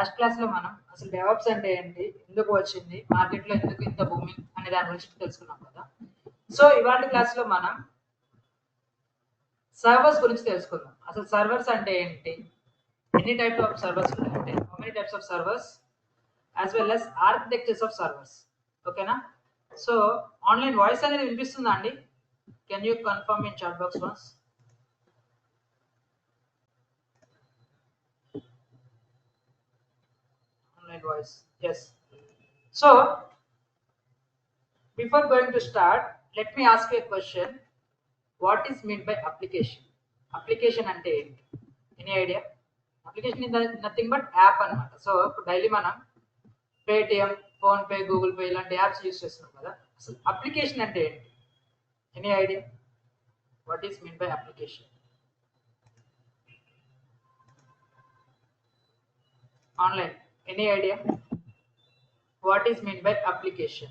Last class లో మనం అసలు డెవలప్స్ అంటే ఏంటి, ఎందుకు వచ్చింది, మార్కెట్ లో ఎందుకు ఇంత బూమింగ్ అనే దాని గురించి తెలుసుకున్నాం కదా. సో ఇవాళ క్లాస్ లో మనం సర్వర్స్ గురించి తెలుసుకుందాం. అసలు సర్వర్స్ అంటే ఏంటి, ఎన్ని టైప్స్ ఆఫ్ సర్వర్స్ ఉంటాయి, how many types of servers, as well as architectures of servers. ఓకేనా? సో ఆన్లైన్ వాయిస్ అనేది వినిపిస్తుందా అండి? Can you confirm in chat box once? Online voice, yes. So before going to start, let me ask you a question. What is meant by application? Application ante enti? Any idea? Application is nothing but app anamata. So daily manam Paytm, Phone Pay, Google Pay ilanti apps use chestunam kada. So application ante enti? Any idea? What is meant by application? Online, any idea? What is meant by application?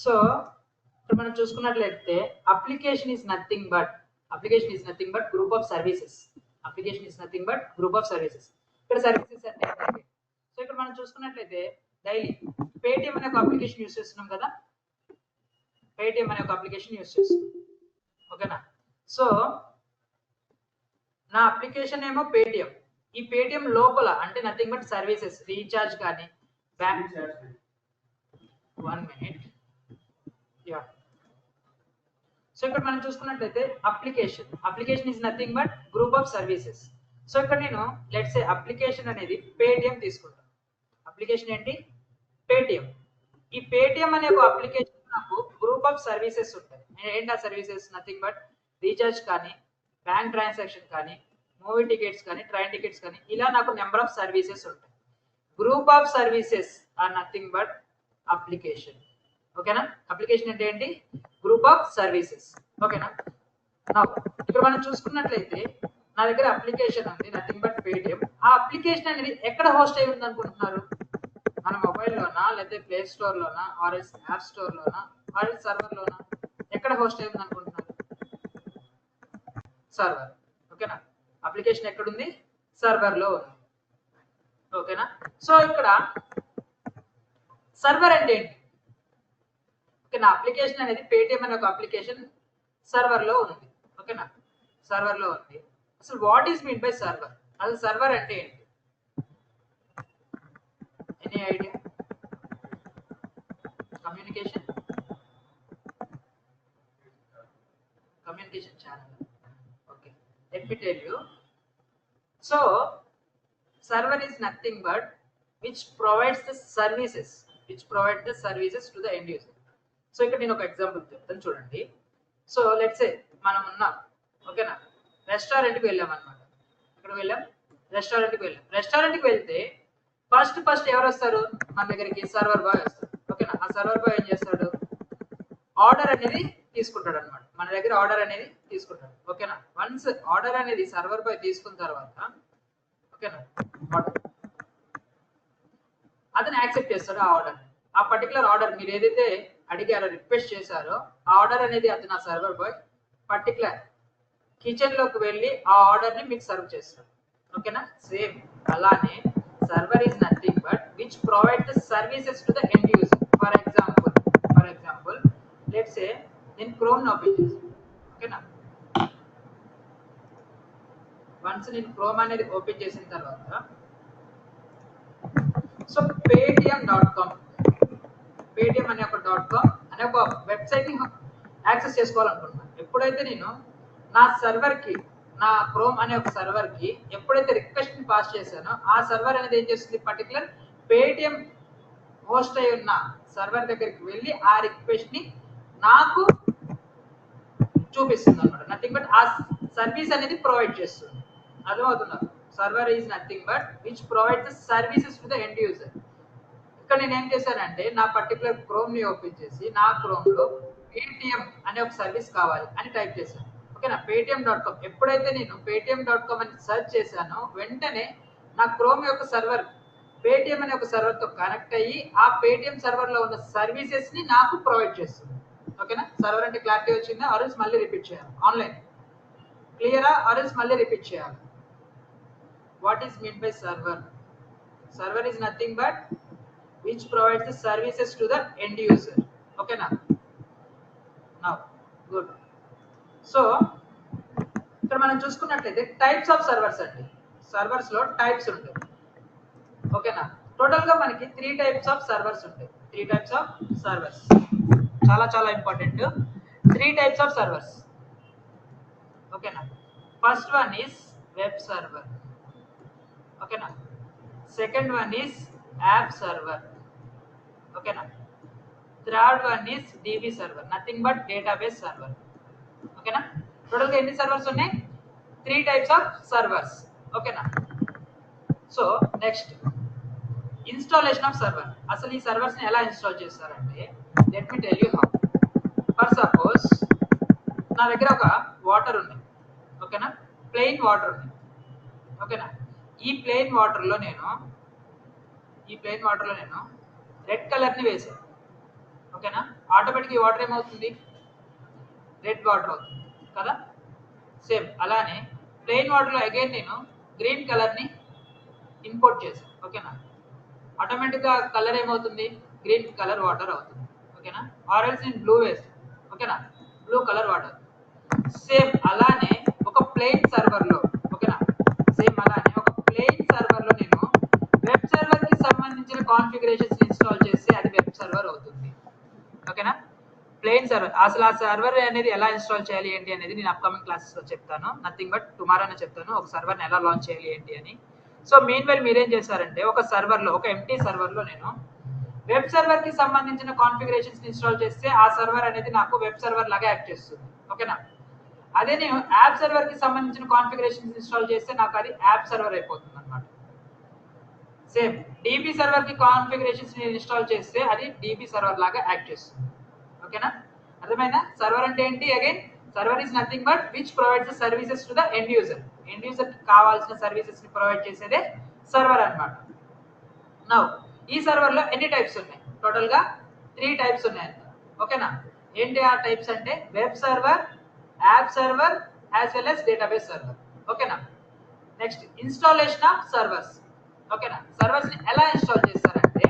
So ఇప్పుడు మనం చూసుకున్నట్లయితే application is nothing but group of services. Application is nothing but group of services. ఇక్కడ services అంటే so ఇక్కడ మనం చూసుకున్నట్లయితే daily Paytm అనే ఒక అప్లికేషన్ యూస్ చేస్తున్నాం కదా. పేటిఎం అనే ఒక అప్లికేషన్ యూస్ చేస్తున్నాం, ఓకేనా? సో నా అప్లికేషన్ ఏమో పేటిఎం. ఈ పేటిఎం లోపల అంటే నథింగ్ బట్ సర్వీసెస్, రీఛార్జ్ కానీ బ్యాంక్. 1 minute. సో ఇక్కడ మనం చూసుకున్నట్లయితే application is nothing but group of services. So ఇక్కడ నేను లెట్స్ సే అప్లికేషన్ అనేది పేటిఎం తీసుకుంటాను. అప్లికేషన్ ఏంటి? పేటిఎం. ఈ పేటిఎం అనే ఒక అప్లికేషన్ నాకు గ్రూప్ ఆఫ్ సర్వీసెస్ ఉంటాయి. ఏంటి ఆ సర్వీసెస్? నథింగ్ బట్ రీఛార్జ్ కానీ, బ్యాంక్ ట్రాన్సాక్షన్ కానీ, మూవీ టికెట్స్ కానీ, ట్రైన్ టికెట్స్ కానీ, ఇలా నాకు నెంబర్ ఆఫ్ సర్వీసెస్ ఉంటాయి. Group of services are nothing but application. ఓకేనా? అప్లికేషన్ అంటే ఏంటి? Group of services. ఓకేనా? ఇక్కడ మనం చూసుకున్నట్లయితే నా దగ్గర అప్లికేషన్ ఉంది నథింగ్ బట్ పేటిఎం. ఆ అప్లికేషన్ అనేది ఎక్కడ హోస్ట్ అయి ఉంది అనుకుంటున్నారు? మన మొబైల్లోనా, లేదా ప్లే స్టోర్ లోనా, ఆర్ఎస్ యాప్ స్టోర్ లోనా, ఆర్ఎస్ సర్వర్ లోనా? ఎక్కడ హోస్ట్ అయి ఉంది అనుకుంటున్నారు? సర్వర్. ఓకేనా? అప్లికేషన్ ఎక్కడుంది? సర్వర్ లో ఉంది. ఓకేనా? సో ఇక్కడ సర్వర్ అంటే ఏంటి? ఓకేనా? అప్లికేషన్ అనేది పేటిఎం అనే ఒక అప్లికేషన్ సర్వర్ లో ఉంది. ఓకేనా? సర్వర్ లో ఉంది. అసలు what is mean by server? అసలు సర్వర్ అంటే ఏంటి? Any idea? Communication channel. Okay, let me tell you. So server is nothing but which provides the services to the end user. So ఇక్కడ నేను ఒక ఎగ్జాంపుల్ చెప్తాను, చూడండి. సో లెట్స్ సే మనం ఉన్నాం, ఓకేనా? రెస్టారెంట్కి వెళ్ళాం అనమాట. ఇక్కడ వెళ్ళాం, రెస్టారెంట్కి వెళ్తే ఫస్ట్ ఎవరు వస్తారు మన దగ్గరికి? సర్వర్ బాయ్ వస్తాడు. ఓకేనా? ఆ సర్వర్ బాయ్ ఏం చేస్తాడు? ఆర్డర్ అనేది తీసుకుంటాడు అనమాట. మన దగ్గర ఆర్డర్ అనేది తీసుకుంటాడు. ఓకేనా? వన్స్ ఆర్డర్ అనేది సర్వర్ బాయ్ తీసుకున్న తర్వాత, ఓకేనా, అతను యాక్సెప్ట్ చేస్తాడు ఆ ఆర్డర్. ఆ పర్టికులర్ ఆర్డర్ మీరు ఏదైతే అడిగారో, రిక్వెస్ట్ చేశారో, ఆ ఆర్డర్ అనేది అతను ఆ సర్వర్ బాయ్ పర్టికులర్ కిచెన్ లోకి వెళ్ళి ఆ ఆర్డర్ ని మీకు సర్వ్ చేస్తాడు. ఓకేనా? సేమ్ అలానే server is nothing but which provide the services to the end user. For example let's say నేను క్రోమ్ ని ఓపెన్ చేస్తాను. ఓకేనా? వన్స్ నేను క్రోమ్ అనేది ఓపెన్ చేసిన తర్వాత, సో paytm.com అనే ఒక .com అనే ఒక వెబ్సైట్ ని యాక్సెస్ చేసుకోవాలనుకుంటున్నాను. ఎప్పుడైతే నేను నా సర్వర్ కి, నా క్రోమ్ అనే ఒక సర్వర్ కి ఎప్పుడైతే రిక్వెస్ట్ ని పాస్ చేశానో, ఆ సర్వర్ అనేది ఏం చేస్తుంది? పర్టికులర్ పేటిఎం హోస్ట్ అయి ఉన్న సర్వర్ దగ్గరికి వెళ్ళి ఆ రిక్వెస్ట్ ని నాకు చూపిస్తుంది అనమాట. నథింగ్ బట్ ఆ సర్వీస్ అనేది ప్రొవైడ్ చేస్తుంది. అర్థమవుతున్నారు? Server is nothing but which provide the services to the end user. ఇక్కడ నేను ఏం చేశానంటే నా పర్టికులర్ క్రోమ్ ని ఓపెన్ చేసి నా క్రోమ్ లో పేటిఎం అనే ఒక సర్వీస్ కావాలి అని టైప్ చేశాను. ఓకేనా? paytm.com. ఎప్పుడైతే నేను paytm.com అని సెర్చ్ చేశానో, వెంటనే నా క్రోమ్ యొక్క సర్వర్ పేటిఎం అనే ఒక సర్వర్ తో కనెక్ట్ అయ్యి ఆ పేటిఎం సర్వర్ లో ఉన్న సర్వీసెస్ ని నాకు ప్రొవైడ్ చేస్తుంది. ఓకేనా? సర్వర్ అంటే క్లారిటీ వచ్చిందా? ఆర్ఎల్స్ మళ్ళీ రిపీట్ చేయాలి. ఆన్లైన్ క్లియరా? ఆర్ఎల్స్ మళ్ళీ రిపీట్ చేయాలి. what is meant by server? Server is nothing but which provides the services to the end user. Okay now good. So ఇక్కడ మనం చూసుకున్నట్లయితే టైప్స్ ఆఫ్ సర్వర్స్ అండి. సర్వర్స్ లో టైప్స్ ఉంటాయి. ఓకేనా, టోటల్ గా మనకి 3 టైప్స్ ఆఫ్ సర్వర్స్ ఉంటాయి. 3 టైప్స్ ఆఫ్ సర్వర్స్, చాలా చాలా ఇంపార్టెంట్. 3 types of servers. ఓకేనా, first one is web server. ఓకేనా, second one is app server. ఓకేనా, third one is DB server, nothing but database server. ఓకేనా, టోటల్ గా ఎన్ని సర్వర్స్ ఉన్నాయి? 3 టైప్స్ ఆఫ్ సర్వర్స్. ఓకేనా, so next installation of server. అసలు ఈ సర్వర్స్ ని ఎలా ఇన్స్టాల్ చేస్తారంటే, let me tell you how. For suppose నా దగ్గర ఒక వాటర్ ఉంది. ఓకేనా, ప్లెయిన్ వాటర్ ఉంది. ఓకేనా, ఈ ప్లెయిన్ వాటర్ లో నేను రెడ్ కలర్ ని వేసాను. ఓకేనా, ఆటోమేటిక్ ఈ వాటర్ ఏమవుతుంది? రెడ్ వాటర్ అవుతుంది కదా. సేమ్ అలానే ప్లెయిన్ వాటర్ లో అగైన్ నేను గ్రీన్ కలర్ ని ఇంపోర్ట్ చేశాను. ఓకేనా, ఆటోమేటిక్ గా కలర్ ఏమవుతుంది? గ్రీన్ కలర్ వాటర్ అవుతుంది. ఓకేనా, ఆరెల్స్ నేను బ్లూ వేస్తాను. ఓకేనా, బ్లూ కలర్ వాటర్. సేమ్ అలానే ఒక ప్లెయిన్ సర్వర్ లో, ఓకేనా, సేమ్ అలానే ఒక ప్లెయిన్ సర్వర్ లో నేను వెబ్ సర్వర్ కి సంబంధించిన కాన్ఫిగరేషన్స్ ఇన్స్టాల్ చేస్తే అది వెబ్ సర్వర్ అవుతుంది. ఓకేనా, ప్లెయిన్ సర్వర్. అసలు ఆ సర్వర్ అనేది ఎలా ఇన్స్టాల్ చేయాలి ఏంటి అనేది నేను అప్కమింగ్ క్లాసెస్ లో చెప్తాను. నథింగ్ బట్ టుమారోనే చెప్తాను ఒక సర్వర్ని ఎలా లాంచ్ చేయాలి ఏంటి అని. సో మెయిన్ వైల్ మీరేం చేశారంటే, ఒక సర్వర్ లో, ఒక ఎంటీ సర్వర్ లో నేను వెబ్ సర్వర్ కి సంబంధించిన కాన్ఫిగరేషన్స్ ఇన్స్టాల్ చేస్తే ఆ సర్వర్ అనేది నాకు వెబ్ సర్వర్ లాగా యాక్ట్ చేస్తుంది. ఓకేనా, అదే నేను యాప్ సర్వర్ కి సంబంధించిన కాన్ఫిగరేషన్స్ ఇన్స్టాల్ చేస్తే నాకు అది యాప్ సర్వర్ అయిపోతుంది అనమాట. సేమ్ డిబి సర్వర్ కి కాన్ఫిగరేషన్స్ నేను ఇన్స్టాల్ చేస్తే అది డిబి సర్వర్ లాగా యాక్ట్ చేస్తుంది. ఓకేనా, అర్థమైందా? సర్వర్ అంటే ఏంటి? Again server is nothing but which provides the services to the end user. End user కి కావాల్సిన సర్వీసెస్ ని ప్రొవైడ్ చేసేదే సర్వర్ అన్నమాట. నౌ ఈ సర్వర్ లో ఎన్ని టైప్స్ ఉన్నాయి? టోటల్ గా 3 టైప్స్ ఉన్నాయి. ఓకేనా, ఏంటి ఆ టైప్స్ అంటే web server, app server as well as database server. ఓకేనా, నెక్స్ట్ ఇన్స్టాలేషన్ ఆఫ్ సర్వర్స్. ఓకేనా, సర్వర్స్ ని ఎలా ఇన్స్టాల్ చేస్తారంటే,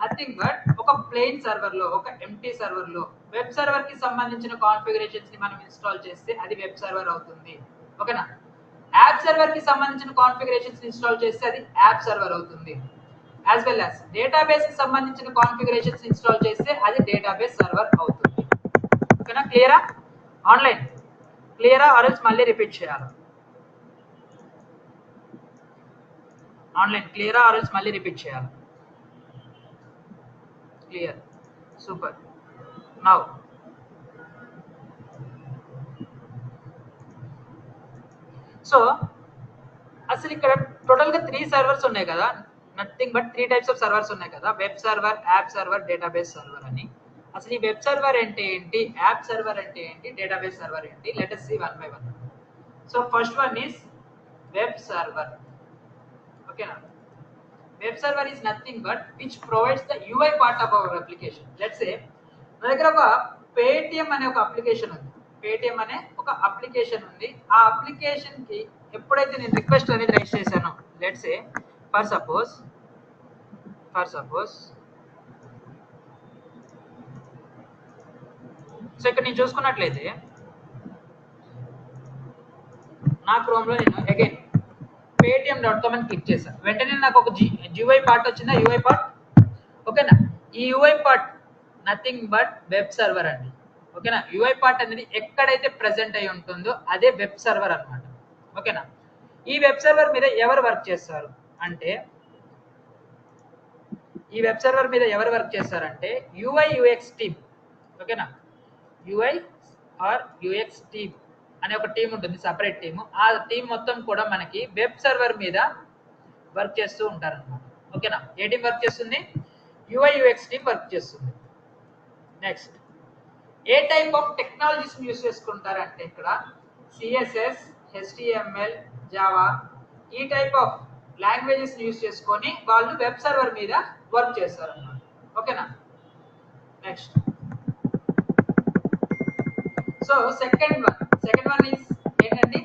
నథింగ్ బట్ ఒక ప్లెయిన్ సర్వర్ లో, ఒక ఎంటీ సర్వర్ లో వెబ్ సర్వర్ కి సంబంధించిన కాన్ఫిగరేషన్స్ ని మనం ఇన్స్టాల్ చేస్తే అది వెబ్ సర్వర్ అవుతుంది. ఓకేనా, యాప్ సర్వర్ కి సంబంధించిన కాన్ఫిగరేషన్స్ ఇన్స్టాల్ చేస్తే అది యాప్ సర్వర్ అవుతుంది. యాజ్ వెల్ యాజ్ డేటాబేస్ కి సంబంధించిన కాన్ఫిగరేషన్స్ ఇన్స్టాల్ చేస్తే అది డేటాబేస్ సర్వర్ అవుతుంది. ఓకేనా, క్లియరా? ఆన్లైన్ క్లియరా ఆర్ఎల్స్ మళ్ళీ రిపీట్ చేయాలి? ఆన్లైన్ క్లియరా ఆర్ఎల్స్ మళ్ళీ రిపీట్ చేయాలి? Clear, super. నౌ సో అసలు ఇక్కడ టోటల్ గా 3 సర్వర్స్ ఉన్నాయి కదా, nothing but 3 types of servers ఉన్నాయి కదా, web server, app server, database server అని. అసలు ఈ వెబ్ సర్వర్ అంటే ఏంటి, యాప్ సర్వర్ అంటే ఏంటి, డేటాబేస్ సర్వర్ ఏంటి? Let us see one by one. So first one is web server. ఓకేనా, web server is nothing but which provides the UI part of our application. Let's say నా దగ్గర ఒక Paytm అనే ఒక application ఉంది. Paytm అనే ఒక అప్లికేషన్ ఉంది. ఆ అప్లికేషన్ కి ఎప్పుడైతే నేను రిక్వెస్ట్ అనేది రైజ్ చేశానో, let's say for suppose so ఇక్కడ నేను చూసుకున్నట్లయితే నా క్రోమ్ లో నేను అగైన్ paytm.com అని క్లిక్ చేశాను. వెంటనే నాకు ఒక యూఐ పార్ట్ వచ్చిందా? UI part. ఓకేనా, ఈ UI part nothing but web server అండి. ఓకేనా, యూఐ పార్ట్ అనేది ఎక్కడైతే ప్రెసెంట్ అయి ఉంటుందో అదే వెబ్ సర్వర్ అన్నమాట. ఓకేనా, ఈ వెబ్ సర్వర్ మీద ఎవరు వర్క్ చేస్తారు అంటే, ఈ వెబ్ సర్వర్ మీద ఎవరు వర్క్ చేస్తారంటే యూఐ యూఎక్స్ టీమ్. ఓకేనా, యూఐ ఆర్ యూఎక్స్ టీమ్ అనే ఒక టీం ఉంటుంది, సపరేట్ టీము. ఆ టీం మొత్తం కూడా మనకి వెబ్ సర్వర్ మీద వర్క్ చేస్తూ ఉంటారన్నమాట. ఓకేనా, ఏ టీం వర్క్ చేస్తుంది? యూఐ యూఎక్స్ టీం వర్క్ చేస్తుంది. నెక్స్ట్ ఏ టైప్ ఆఫ్ టెక్నాలజీస్ యూస్ చేసుకుంటారంటే, ఇక్కడ సిఎస్ఎస్, హెచ్టిఎంఎల్, జావా ఈ టైప్ ఆఫ్ లాంగ్వేజెస్ యూస్ చేసుకొని వాళ్ళు వెబ్ సర్వర్ మీద వర్క్ చేస్తారు అన్నమాట. ఓకేనా, next so second one is ఏంటంటే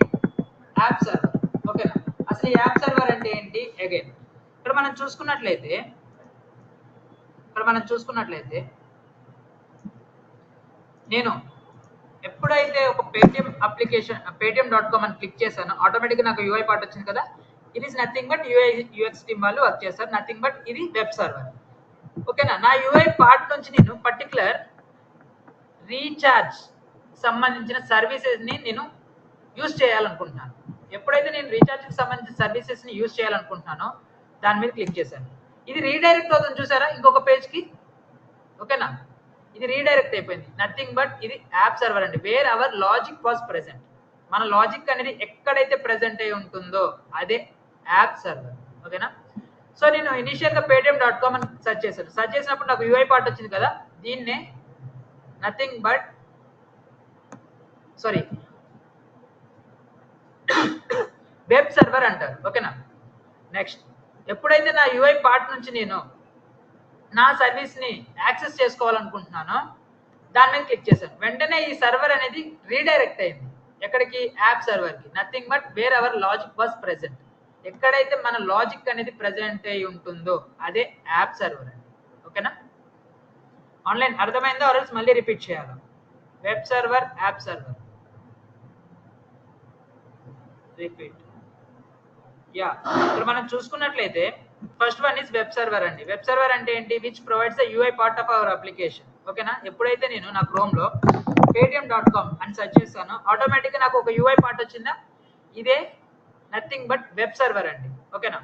యాప్ సర్వర్. ఓకేనా, అసలు అసలు ఈ యాప్ సర్వర్ అంటే ఏంటి? అగైన్ ఇక్కడ మనం చూసుకున్నట్లయితే నేను ఎప్పుడైతే ఒక paytm.com అని క్లిక్ చేశానో ఆటోమేటిక్గా నాకు యూఐ పార్ట్ వచ్చింది కదా. It is nothing but UX team వాళ్ళు వర్క్ చేస్తారు. నథింగ్ బట్ ఇది వెబ్ సర్వర్. ఓకేనా. నా యూఐ పార్ట్ నుంచి నేను పర్టికులర్ రీఛార్జ్ సంబంధించిన సర్వీసెస్ని నేను యూజ్ చేయాలనుకుంటున్నాను. ఎప్పుడైతే నేను రీఛార్జ్కి సంబంధించిన సర్వీసెస్ని యూజ్ చేయాలనుకుంటున్నానో దాని మీద క్లిక్ చేశాను. ఇది రీడైరెక్ట్ అవుతుంది చూసారా ఇంకొక పేజ్కి. ఓకేనా. ఇది రీడైరెక్ట్ అయిపోయింది. నథింగ్ బట్ ఇది యాప్ సర్వర్ అండి, wear our logic was present. మన లాజిక్ అనేది ఎక్కడైతే ప్రెసెంట్ అయి ఉంటుందో అదే యాప్ సర్వర్. ఓకేనా. సో నేను ఇనిషియల్గా paytm.com అని సెర్చ్ చేశాను. సెర్చ్ చేసినప్పుడు నాకు యూఐ పార్ట్ వచ్చింది కదా, దీన్నే నథింగ్ బట్ వెబ్ సర్వర్ అంటారు. ఓకేనా. నెక్స్ట్ ఎప్పుడైతే నా యూఐ పార్ట్ నుంచి నేను నా సర్వీస్ని యాక్సెస్ చేసుకోవాలనుకుంటున్నానో దాని మీద క్లిక్ చేశాను. వెంటనే ఈ సర్వర్ అనేది రీడైరెక్ట్ అయింది. ఎక్కడికి? యాప్ సర్వర్కి. Nothing but where our logic was present. ఎక్కడైతే మన లాజిక్ అనేది ప్రెసెంట్ అయి ఉంటుందో అదే యాప్ సర్వర్ అండి. ఓకేనా. ఆన్లైన్ అర్థమైందో ఆర్ఎల్స్ మళ్ళీ రిపీట్ చేయాలి. Web server, app server. Repeat. Yeah, ఇక్కడ మనం చూసుకున్నట్లయితే first one is web server అండి. వెబ్ సర్వర్ అంటే ఏంటి? Which provides the UI part of our application. ఓకేనా. ఎప్పుడైతే నేను నా క్రోమ్లో paytm.com అని సెర్చ్ చేస్తానో ఆటోమేటిక్గా నాకు ఒక యూఐ పార్ట్ వచ్చిందా, ఇదే నథింగ్ బట్ వెబ్ సర్వర్ అండి. ఓకేనా.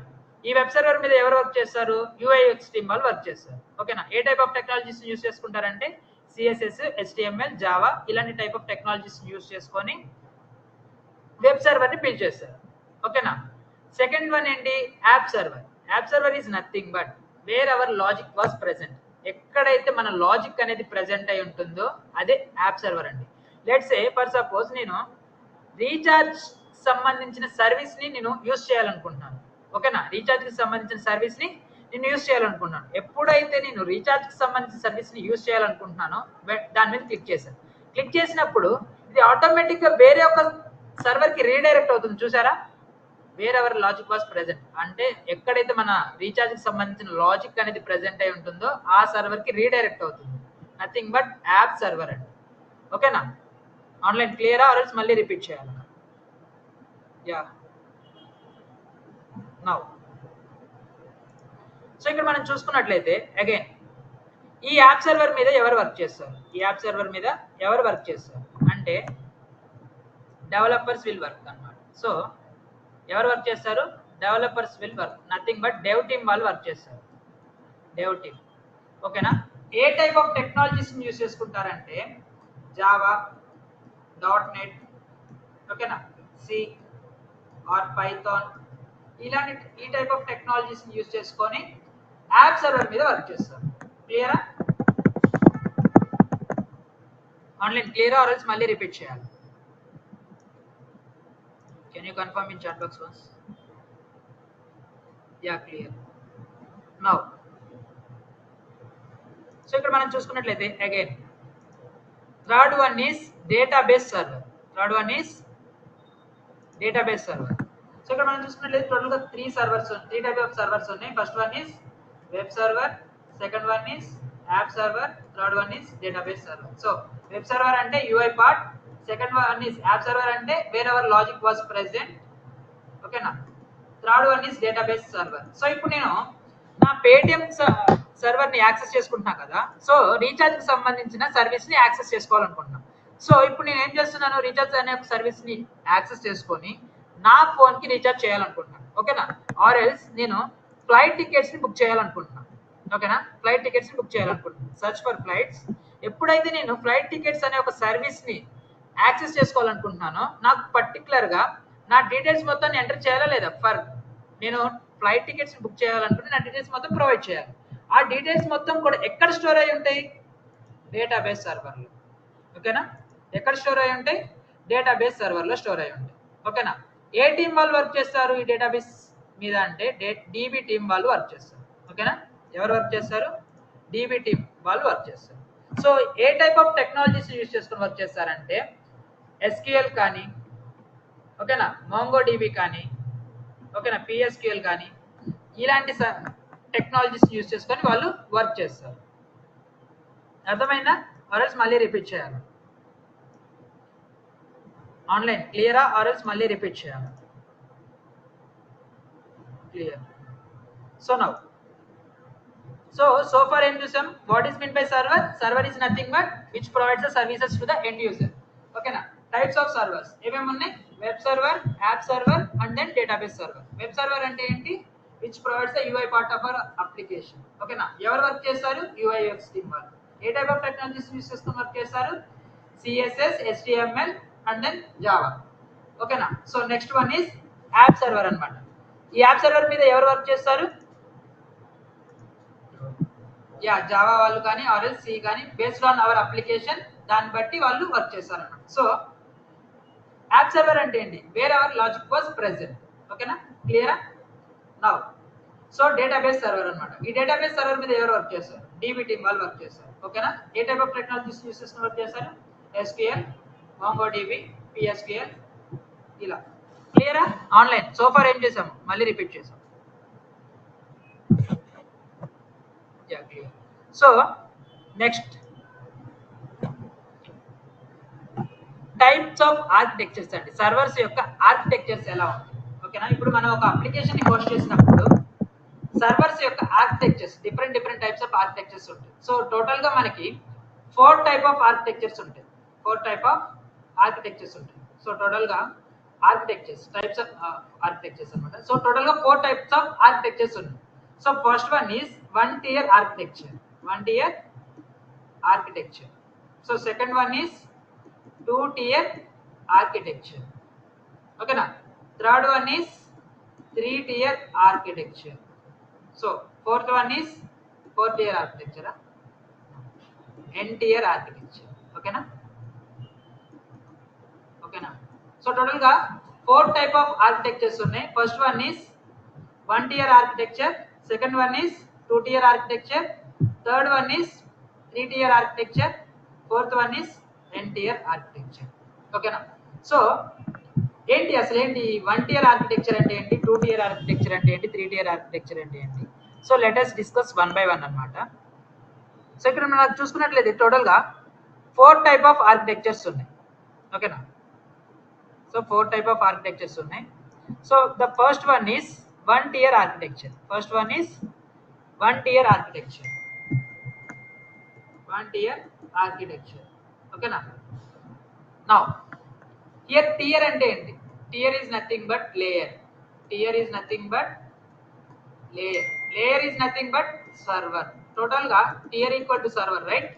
ఈ వెబ్ సర్వర్ మీద ఎవరు వర్క్ చేస్తారు? యూఐఎక్స్ టీమ్ వాళ్ళు వర్క్ చేస్తారు. ఓకేనా. ఏ టైప్ ఆఫ్ టెక్నాలజీస్ యూస్ చేసుకుంటారంటే సిఎస్ఎస్, HTML, జావా ఇలాంటి టైప్ ఆఫ్ టెక్నాలజీస్ యూస్ చేసుకొని వెబ్ సర్వర్ని బిల్డ్ చేస్తారు. ఓకేనా. సెకండ్ వన్ ఏంటి? App server. App server is nothing but where our logic was present. ఎక్కడైతే మన లాజిక్ అనేది ప్రెసెంట్ అయి ఉంటుందో అదే యాప్ సర్వర్ అండి. లెట్స్ సే ఫర్ సపోజ్ నేను రీఛార్జ్ సంబంధించిన సర్వీస్ని నేను యూస్ చేయాలనుకుంటున్నాను. ఓకేనా. రీఛార్జ్కి సంబంధించిన సర్వీస్ని నేను యూస్ చేయాలనుకుంటున్నాను. ఎప్పుడైతే నేను రీఛార్జ్కి సంబంధించిన సర్వీస్ని యూస్ చేయాలనుకుంటున్నానో దాని మీద క్లిక్ చేశాను. క్లిక్ చేసినప్పుడు ఇది ఆటోమేటిక్గా వేరే ఒక సర్వర్కి రీడైరెక్ట్ అవుతుంది చూసారా. Wear our logic was present అంటే ఎక్కడైతే మన రీఛార్జ్కి సంబంధించిన లాజిక్ అనేది ప్రెసెంట్ అయి ఉంటుందో ఆ సర్వర్కి రీడైరెక్ట్ అవుతుంది. నథింగ్ బట్ యాప్ సర్వర్ అండి. ఓకేనా. ఆన్లైన్ క్లియరా ఆర్ఎల్స్ మళ్ళీ రిపీట్ చేయాలి. యా, నౌ సో ఇక్కడ మనం చూసుకున్నట్లయితే అగైన్ ఈ యాప్ సర్వర్ మీద ఎవరు వర్క్ చేస్తారు? ఈ యాప్ సర్వర్ మీద ఎవరు వర్క్ చేస్తారు అంటే డెవలపర్స్ విల్ వర్క్ అన్నమాట. సో ఎవరు వర్క్ చేస్తారు? Developers will work. Nothing but dev team వాళ్ళు వర్క్ చేస్తారు. Dev team. ఓకేనా. ఏ టైప్ ఆఫ్ టెక్నాలజీస్ యూస్ చేసుకుంటారంటే జావా, .NET, ఓకేనా, సి ఆర్ పైథాన్ ఇలాంటి ఈ టైప్ ఆఫ్ టెక్నాలజీస్ యూస్ చేసుకొని యాప్ సర్వర్ మీద వర్క్ చేస్తారు. క్లియరా? ఆన్లైన్ క్లియరా ఆర్ఎల్స్ మళ్ళీ రిపీట్ చేయాలి. Can you confirm in chat box once? Yeah, clear. Now, so ఇక్కడ మనం చూసుకున్నట్లయితే again third one is database server. Third one is database server. So ఇక్కడ మనం చూసుకున్నట్లయితే టోటల్గా త్రీ టైప్ ఆఫ్ సర్వర్స్ ఉన్నాయి. First one is web server, second one is app server, third one is database server. So web server అంటే UI part, second one is app server అంటే where our logic was present. ఓకేనా. Third one is database server. So ఇప్పుడు నేను నా Paytm సర్వర్ని access చేసుకుంటున్నా కదా. So రీఛార్జ్కి సంబంధించిన సర్వీస్ని యాక్సెస్ చేసుకోవాలనుకుంటున్నాను. సో ఇప్పుడు నేను ఏం చేస్తున్నాను? రీఛార్జ్ అనే ఒక సర్వీస్ని యాక్సెస్ చేసుకొని నా ఫోన్కి రీఛార్జ్ చేయాలనుకుంటున్నాను. ఓకేనా. ఆర్ ఎల్స్ నేను ఫ్లైట్ టికెట్స్ని బుక్ చేయాలనుకుంటున్నాను. ఓకేనా. ఫ్లైట్ టికెట్స్ని బుక్ చేయాలనుకుంటున్నాను. Search for flights. ఎప్పుడైతే నేను ఫ్లైట్ టికెట్స్ అనే ఒక సర్వీస్ని యాక్సెస్ చేసుకోవాలనుకుంటున్నానో నాకు పర్టికులర్గా నా డీటెయిల్స్ మొత్తం ఎంటర్ చేయాలా లేదా? ఫర్ నేను ఫ్లైట్ టికెట్స్ బుక్ చేయాలనుకుంటే నా డీటెయిల్స్ మొత్తం ప్రొవైడ్ చేయాలి. ఆ డీటెయిల్స్ మొత్తం కూడా ఎక్కడ స్టోర్ అయి ఉంటాయి? డేటాబేస్ సర్వర్లో. ఓకేనా. ఎక్కడ స్టోర్ అయి ఉంటాయి? డేటాబేస్ సర్వర్లో స్టోర్ అయి ఉంటాయి. ఓకేనా. ఏ టీం వాళ్ళు వర్క్ చేస్తారు ఈ డేటాబేస్ మీద అంటే డీబీ టీం వాళ్ళు వర్క్ చేస్తారు. ఓకేనా. ఎవరు వర్క్ చేస్తారు? డీబీ టీం వాళ్ళు వర్క్ చేస్తారు. So A type of technologies use చేసుకొని వర్క్ చేస్తారంటే SQL కానీ, ఓకేనా, MongoDB కానీ, ఓకేనా, పిఎస్క్యూఎల్ కానీ ఇలాంటి టెక్నాలజీస్ యూజ్ చేసుకొని వాళ్ళు వర్క్ చేస్తారు. అర్థమైందా? ఆర్ఎల్స్ మళ్ళీ రిపీట్ చేయాలి. ఆన్లైన్ క్లియరా? ఆర్ఎల్స్ మళ్ళీ రిపీట్ చేయాలి. Clear. So now so far ఏం చూసాం? What is mean by server? Server is nothing but which provides the services to the end user. ఓకేనా. టైప్స్ ఆఫ్ సర్వర్స్ ఏమేమి ఉన్నాయి? Web server, app server and then database server. Web server అంటే ఏంటి? Which provides the UI part of our application. ఓకేనా. ఎవరు work చేస్తారు? UI UX team వాళ్ళు. ఏ టైప్ ఆఫ్ టెక్నాలజీస్ యూస్ చేసుకొని వర్క్ చేస్తారు? CSS, HTML and then Java. ఓకేనా. So next one is app server అన్నమాట. ఈ యాప్ సర్వర్ మీద ఎవరు వర్క్ చేస్తారు? యా, జావా వాళ్ళు కానీ ఆర్ఎల్ సి కానీ బేస్డ్ ఆన్ అవర్ అప్లికేషన్ దాన్ని బట్టి వాళ్ళు వర్క్ చేస్తారు అన్నమాట. సో యాప్ సర్వర్ అంటే ఏంటి? Wear our logic was present. ఓకేనా, క్లియరా? నౌ సో డేటాబేస్ సర్వర్ అన్నమాట. ఈ డేటాబేస్ సర్వర్ మీద ఎవరు వర్క్ చేస్తారు? డీబీ టీమ్ వాళ్ళు వర్క్ చేస్తారు. ఓకేనా. ఏ టైప్ ఆఫ్ టెక్నాలజీస్ యూస్ చేసుకుని వర్క్ చేస్తారు? SQL, MongoDB, PSQL ఇలా. క్లియరా? ఆన్లైన్ సో ఫార్ ఏం చేసాము? మళ్ళీ రిపీట్ చేసాం. Yeah, clear. So next, types of architectures అండి. సర్వర్స్ యొక్క ఆర్కిటెక్చర్స్ ఎలా ఉంటాయి? ఓకేనా. ఇప్పుడు మనం ఒక అప్లికేషన్ ని హోస్ట్ చేసినప్పుడు సర్వర్స్ యొక్క architectures different types of architectures ఉంటాయి. సో టోటల్ గా మనకి 4 టైప్ ఆఫ్ ఆర్కిటెక్చర్స్ ఉంటాయి. 4 టైప్ ఆఫ్ ఆర్కిటెక్చర్స్ ఉంటాయి. సో టోటల్ గా ఆర్కిటెక్చర్స్ టైప్స్ ఆఫ్ ఆర్కిటెక్చర్స్ అన్నమాట. సో టోటల్ గా 4 టైప్స్ ఆఫ్ ఆర్కిటెక్చర్స్ ఉన్నాయి. So first one is one tier architecture. So second one is 2 tier architecture. Okay na. Third one is 3 tier architecture. So fourth one is 4 tier architecture. N tier architecture. Okay na. So total ga 4 type of architectures unnai. First one is 1 tier architecture. Second one is 2 tier architecture. Third one is 3 tier architecture. Fourth one is N tier architecture. Okay na. So ఏంటి అసలు ఏంటి 1 tier architecture అంటే ఏంటి, 2 tier architecture అంటే ఏంటి, 3 tier architecture అంటే ఏంటి? So let us discuss one by one అన్నమాట. సో ఇక్కడ మనం చూసుకున్నట్లయితే టోటల్ గా 4 టైప్ ఆఫ్ ఆర్కిటెక్చర్స్ ఉన్నాయి. ఓకేనా. సో 4 టైప్ ఆఫ్ ఆర్కిటెక్చర్స్ ఉన్నాయి. So the first one is 1 tier architecture. First one is 1 tier architecture. 1 tier architecture. Okay na. Now here tier ante enti? Tier is nothing but layer. Tier is nothing but layer. Layer is nothing but server. Total ga tier equal to server, right?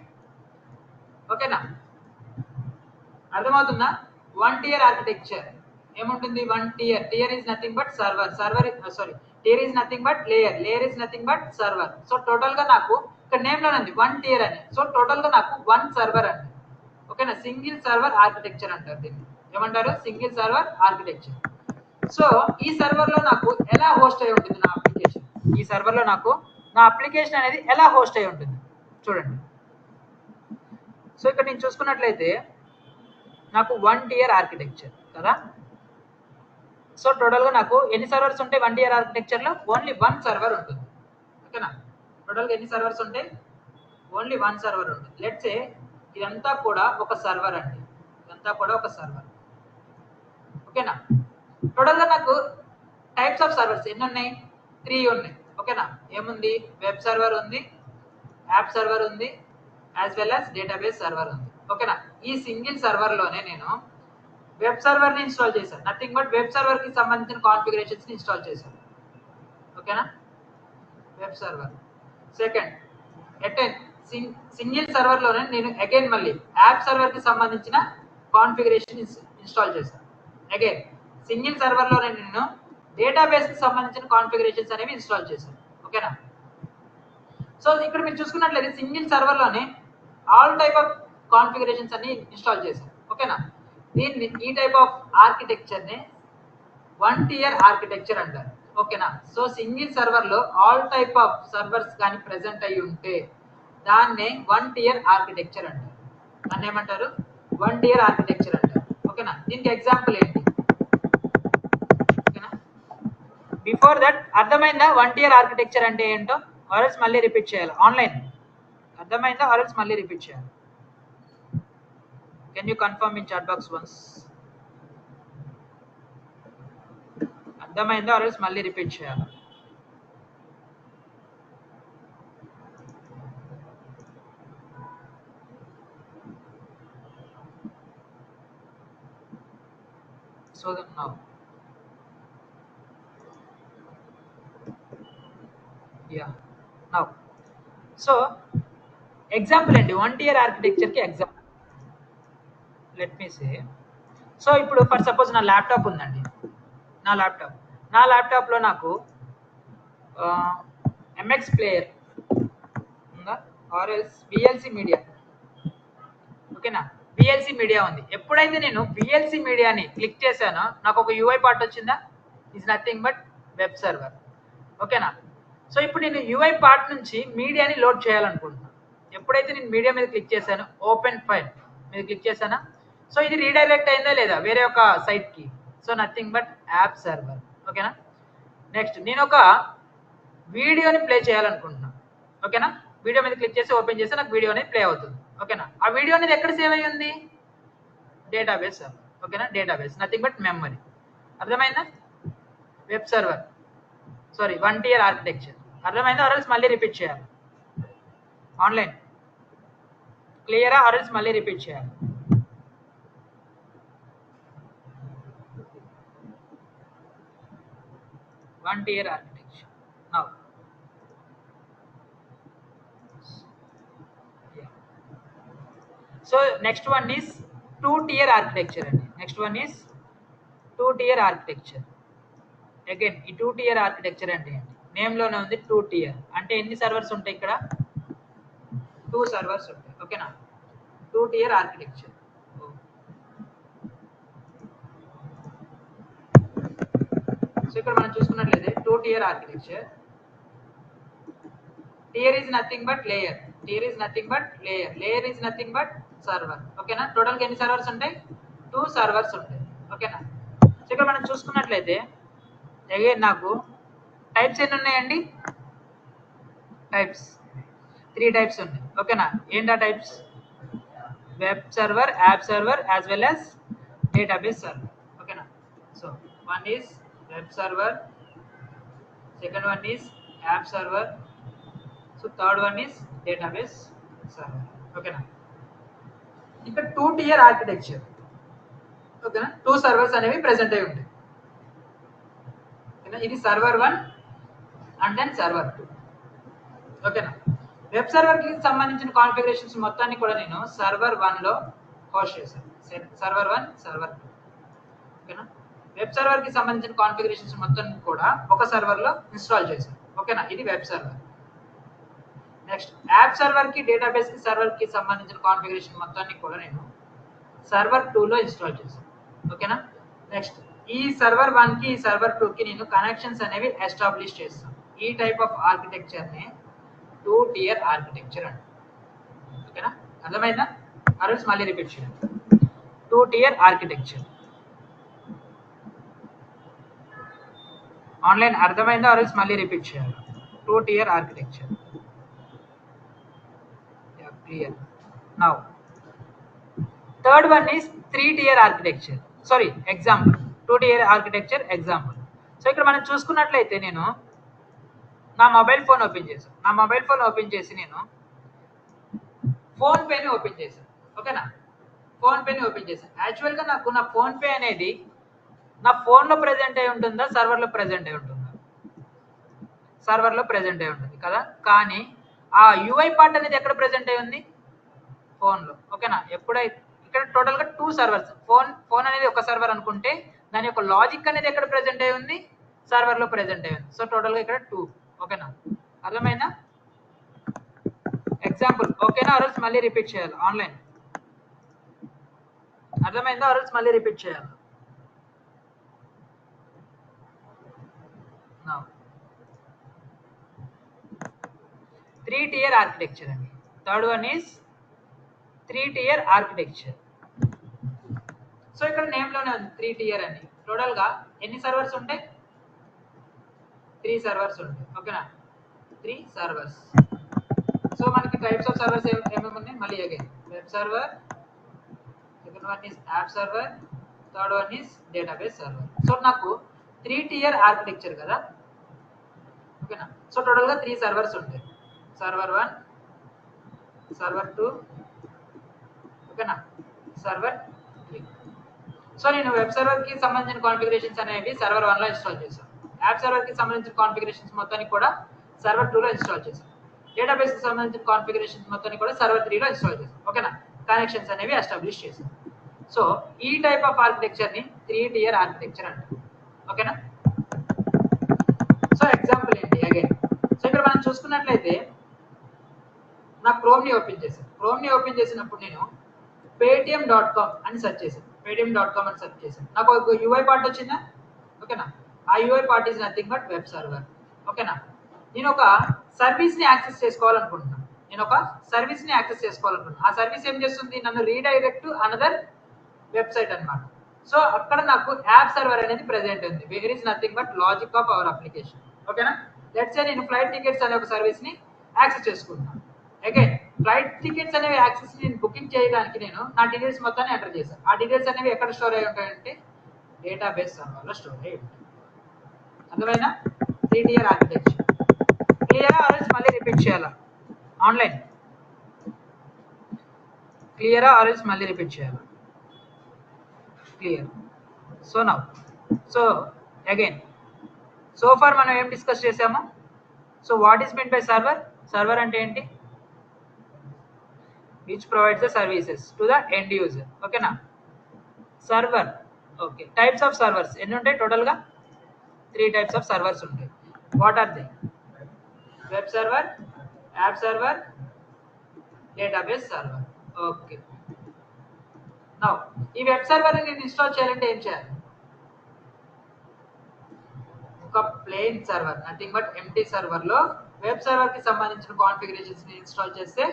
Okay na. అర్థమవుతుందా? 1 tier architecture ఏముంటుంది? 1 tier. Tier is nothing but server. Tier is nothing but layer. Layer is nothing but server. So total గా నాకు ఇక్కడ name లో ఉంది 1 tier అని. So total గా నాకు 1 సర్వర్ అండి. ఓకేనా. సింగిల్ సర్వర్ ఆర్కిటెక్చర్ అంటారు దీన్ని. ఏమంటారు? Single server architecture. సో ఈ సర్వర్ లో నాకు ఎలా హోస్ట్ అయి ఉంటుంది నా అప్లికేషన్? ఈ సర్వర్ లో నాకు నా అప్లికేషన్ అనేది ఎలా హోస్ట్ అయి ఉంటుంది చూడండి. సో ఇక్కడ నేను చూసుకున్నట్లయితే నాకు 1 tier ఆర్కిటెక్చర్ కదా. సో టోటల్గా నాకు ఎన్ని సర్వర్స్ ఉంటాయి 1 tier ఆర్కిటెక్చర్లో? ఓన్లీ 1 సర్వర్ ఉంటుంది. ఓకేనా. టోటల్గా ఎన్ని సర్వర్స్ ఉంటాయి? ఓన్లీ 1 సర్వర్ ఉంటుంది. లెట్స్ సే ఇదంతా కూడా ఒక సర్వర్ అండి. ఇదంతా కూడా ఒక సర్వర్. ఓకేనా. టోటల్గా నాకు టైప్స్ ఆఫ్ సర్వర్స్ ఎన్ని ఉన్నాయి? 3 ఉన్నాయి. ఓకేనా. ఏముంది? వెబ్ సర్వర్ ఉంది, యాప్ సర్వర్ ఉంది, as well as database server ఉంది. ఓకేనా. ఈ సింగిల్ సర్వర్లోనే నేను వెబ్ సర్వర్ ని ఇన్స్టాల్ చేశాను. నథింగ్ బట్ వెబ్ సర్వర్ కి సంబంధించిన కాన్ఫిగరేషన్స్ ని ఇన్స్టాల్ చేశాను. ఓకేనా. Web server. Second single server లోనే నేను అగైన్ మళ్ళీ యాప్ సర్వర్ కి సంబంధించిన కాన్ఫిగరేషన్ ఇన్స్టాల్ చేశాను. అగైన్ సింగిల్ సర్వర్ లోనే నేను డేటాబేస్ కి సంబంధించిన కాన్ఫిగరేషన్స్ అనేవి ఇన్స్టాల్ చేశాను. ఓకేనా. సో ఇక్కడ మీరు చూసుకున్నట్లయితే సింగిల్ సర్వర్ లోనే ఆల్ టైప్ ఆఫ్ కాన్ఫిగరేషన్స్ అన్ని ఇన్స్టాల్ చేశాను. ఓకేనా. దీన్ని ఈ టైప్ ఆఫ్ ఆర్కిటెక్చర్ ని 1 tier ఆర్కిటెక్చర్ అంటారు. ఓకేనా. సో సింగిల్ సర్వర్ లో ఆల్ టైప్ ఆఫ్ సర్వర్స్ కానీ ప్రెసెంట్ అయ్యి ఉంటే దాన్నే 1 tier ఆర్కిటెక్చర్ అంటారు. దాన్ని ఏమంటారు? 1 tier ఆర్కిటెక్చర్ అంటారు. ఓకేనా. దీనికి ఎగ్జాంపుల్ ఏంటి? ఓకేనా. బిఫోర్ దట్ అర్థమైందా 1 tier ఆర్కిటెక్చర్ అంటే ఏంటో ఆర్ఎల్స్ మళ్ళీ రిపీట్ చేయాలి ఆన్లైన్ అర్థమైందా ఆర్ఎల్స్ మళ్ళీ రిపీట్ చేయాలి can you confirm in chat box once అర్థమైందా ఆర్ఎల్స్ మళ్ళీ రిపీట్ చేయాలి so that now yeah now so example అండి 1 tier ఆర్కిటెక్చర్ కి example let me say so ఇప్పుడు ఫర్ సపోజ్ నా ల్యాప్టాప్ ఉందండి నా ల్యాప్టాప్లో నాకు ఎంఎక్స్ ప్లేయర్ ఉందా ఆర్ఎల్స్ విఎల్సి మీడియా ఓకేనా విఎల్సి మీడియా ఉంది ఎప్పుడైతే నేను విఎల్సి మీడియాని క్లిక్ చేశానో నాకు ఒక యూఐ పార్ట్ వచ్చిందా is nothing but web server ఓకేనా సో ఇప్పుడు నేను యూఐ పార్ట్ నుంచి మీడియాని లోడ్ చేయాలనుకుంటున్నాను ఎప్పుడైతే నేను మీడియా మీద క్లిక్ చేశాను ఓపెన్ ఫైల్ మీద క్లిక్ చేశానా సో ఇది రీడైరెక్ట్ అయిందా లేదా వేరే ఒక సైట్కి so nothing but app server ఓకేనా నెక్స్ట్ నేను ఒక వీడియోని ప్లే చేయాలనుకుంటున్నాను ఓకేనా వీడియో మీద క్లిక్ చేసి ఓపెన్ చేస్తే నాకు వీడియో అనేది ప్లే అవుతుంది ఓకేనా ఆ వీడియో అనేది ఎక్కడ సేవ్ అయ్యి ఉంది డేటాబేస్ సర్వర్ ఓకేనా డేటాబేస్ నథింగ్ బట్ మెమరీ అర్థమైందా web server sorry 1 tier architecture అర్థమైందా ఆర్ఎల్స్ మళ్ళీ రిపీట్ చేయాలి ఆన్లైన్ క్లియరా ఆర్ఎల్స్ మళ్ళీ రిపీట్ చేయాలి one tier architecture now yeah so next one is 2 tier architecture and next one is 2 tier architecture again ఈ 2 tier architecture అంటే నేమ్ లోనే ఉంది 2 tier అంటే ఎన్ని సర్వర్స్ ఉంటాయి ఇక్కడ 2 సర్వర్స్ ఉంటాయి ఓకేనా 2 tier architecture సో ఇక్కడ మనం చూసుకున్నట్లయితే 2 tier architecture tier is nothing but layer is nothing but layer is nothing but server ఓకేనా టోటల్ గా ఎన్ని సర్వర్స్ ఉంటాయి 2 సర్వర్స్ ఉంటాయి ఓకేనా సో ఇక్కడ మనం చూసుకున్నట్లయితే అగైన్ నాకు టైప్స్ ఎన్ని ఉన్నాయండి టైప్స్ 3 టైప్స్ ఉన్నాయి ఓకేనా ఏంటా types web server app server as well as database server ఓకేనా so one is web server, second one is app server, so third one is database server okay na ఇక్కడ 2 tier architecture okay నా 2 servers అనేవి present అయి ఉంటాయి ఓకేనా ఇది server 1 and then server 2 ఓకేనా web server కి సంబంధించిన కాన్ఫిగరేషన్స్ మొత్తాన్ని కూడా నేను సర్వర్ 1 లో హోస్ట్ చేశాను సర్వర్ 1 సర్వర్ 2 ఓకేనా వెబ్ సర్వర్ కి సంబంధించిన కాన్ఫిగరేషన్స్ మొత్తం కూడా ఒక సర్వర్ లో ఇన్స్టాల్ చేశాను ఓకేనా ఇది web server next app server కి డేటాబేస్ కి సర్వర్ కి సంబంధించిన కాన్ఫిగరేషన్ మొత్తాన్ని కూడా నేను సర్వర్ 2 లో ఇన్స్టాల్ చేశాను ఓకేనా నెక్స్ట్ ఈ సర్వర్ 1 కి సర్వర్ 2 కి నేను కనెక్షన్స్ అనేవి ఎస్టాబ్లిష్ చేస్తాను ఈ టైప్ ఆఫ్ ఆర్కిటెక్చర్ ని 2 tier ఆర్కిటెక్చర్ అంట ఓకేనా అర్థమైందా ఆర్ఎల్స్ మళ్ళీ రిపీట్ చేయండి 2 tier ఆర్కిటెక్చర్ ఆన్లైన్ అర్థమైందా ఆర్ఎల్స్ మళ్ళీ రిపీట్ చేయాలి 2 tier architecture yeah clear now third one is 3 tier architecture sorry example 2 tier architecture example so ఇక్కడ మనం చూసుకున్నట్లయితే నేను నా మొబైల్ ఫోన్ ఓపెన్ చేసి నేను ఫోన్ పేని ఓపెన్ చేశాను ఓకేనా ఫోన్ పేని ఓపెన్ చేశాను యాక్చువల్గా నాకు నా ఫోన్ పే అనేది నా ఫోన్లో ప్రెజెంట్ అయి ఉంటుందా సర్వర్లో ప్రెజెంట్ అయి ఉంటుందా సర్వర్లో ప్రెజెంట్ అయి ఉంటుంది కదా కానీ ఆ యూఐ పార్ట్ అనేది ఎక్కడ ప్రెజెంట్ అయి ఉంది ఫోన్లో ఓకేనా ఎప్పుడైతే ఇక్కడ టోటల్గా 2 సర్వర్స్ ఫోన్ అనేది ఒక సర్వర్ అనుకుంటే దాని యొక్క లాజిక్ అనేది ఎక్కడ ప్రెజెంట్ అయి ఉంది సర్వర్లో ప్రెజెంట్ అయి ఉంది సో టోటల్గా ఇక్కడ 2 ఓకేనా అర్థమైందా ఎగ్జాంపుల్ ఓకేనా ఆర్ఎల్స్ మళ్ళీ రిపీట్ చేయాలి ఆన్లైన్ అర్థమైందా ఆర్ఎల్స్ మళ్ళీ రిపీట్ చేయాలి now 3 tier architecture and third one is 3 tier architecture so ఇక్కడ నేమ్ లోనే ఉంది 3 tier అని టోటల్ గా ఎన్ని సర్వర్స్ ఉంటాయి 3 సర్వర్స్ ఉంటాయి. ఓకేనా, 3 సర్వర్స్. సో మనకి టైప్స్ ఆఫ్ సర్వర్స్ ఏమేమి ఉన్నాయి మళ్ళీ again, web server, second one is app server, third one is database server. So నాకు 3 tier ఆర్కిటెక్చర్ కదా. ఓకేనా, సో టోటల్గా 3 సర్వర్స్ ఉంటాయి. సర్వర్ 1, సర్వర్ 2, ఓకేనా, సర్వర్ 3. సో నేను వెబ్ సర్వర్కి సంబంధించిన కాన్ఫిగరేషన్స్ అనేవి సర్వర్ 1లో ఇన్స్టాల్ చేశాను. యాప్ సర్వర్కి సంబంధించిన కాన్ఫిగరేషన్స్ మొత్తాన్ని కూడా సర్వర్ 2లో ఇన్స్టాల్ చేశాను. డేటాబేస్కి సంబంధించిన కాన్ఫిగరేషన్స్ మొత్తాన్ని కూడా సర్వర్ 3లో ఇన్స్టాల్ చేశాను. ఓకేనా, కనెక్షన్స్ అనేవి ఎస్టాబ్లిష్ చేశాను. సో ఈ టైప్ ఆఫ్ ఆర్కిటెక్చర్ని 3 tier ఆర్కిటెక్చర్ అంటారు. ఓకేనా, సో ఎగ్జాంపుల్ ఏంటి అగైన్. సో ఇక్కడ మనం చూసుకున్నట్లయితే నా క్రోమ్ని ఓపెన్ చేశాను. క్రోమ్ని ఓపెన్ చేసినప్పుడు నేను paytm.com అని సెర్చ్ చేశాను. paytm.com అని సెర్చ్ చేశాను. నాకు ఒక యూఐ పార్ట్ వచ్చిందా. ఓకేనా, ఆ UI part is nothing but web server. ఓకేనా, నేను ఒక సర్వీస్ని యాక్సెస్ చేసుకోవాలనుకుంటున్నాను. ఆ సర్వీస్ ఏం చేస్తుంది, నన్ను రీడైరెక్ట్ అనదర్ వెబ్సైట్ అనమాట. సో అక్కడ నాకు యాప్ సర్వర్ అనేది ప్రెజెంట్ ఉంది. Where is nothing but logic of our application. ఓకేనా, లెట్స్ సే నేను ఫ్లైట్ టికెట్స్ అనే ఒక సర్వీస్ని యాక్సెస్ చేసుకుంటున్నాను. అగైన్ ఫ్లైట్ టికెట్స్ అనేవి యాక్సెస్ నేను బుకింగ్ చేయడానికి నేను నా డీటెయిల్స్ మొత్తాన్ని ఎంటర్ చేశాను. ఆ డీటెయిల్స్ అనేవి ఎక్కడ స్టోర్ అయి ఉంటాయంటే డేటాబేస్ సర్వర్లో స్టోర్ అయి ఉంటాయి. అర్థమైనా, 3 tier ఆర్కిటెక్చర్. క్లియరా ఆర్ఎల్స్ మళ్ళీ రిపీట్ చేయాలా ఆన్లైన్? క్లియరా ఆర్ఎల్స్ మళ్ళీ రిపీట్ చేయాలా? Clear. So now, so again, so far మనం ఏం డిస్కస్ చేసాము. So what is mean by server? Server అంటే ఏంటి? which provides the services to the end user. ఓకేనా, server. Okay, types of servers ఎన్ని ఉంటాయి టోటల్గా? 3 types ఆఫ్ సర్వర్స్ ఉంటాయి. What are they? Web server, app server, database server. Okay, now ఈ web server నేను install చేయాలంటే ఏం చేయాలి? ఒక plain server, nothing but empty సర్వర్లో వెబ్ సర్వర్కి సంబంధించిన కాన్ఫిగరేషన్స్ని ఇన్స్టాల్ చేస్తే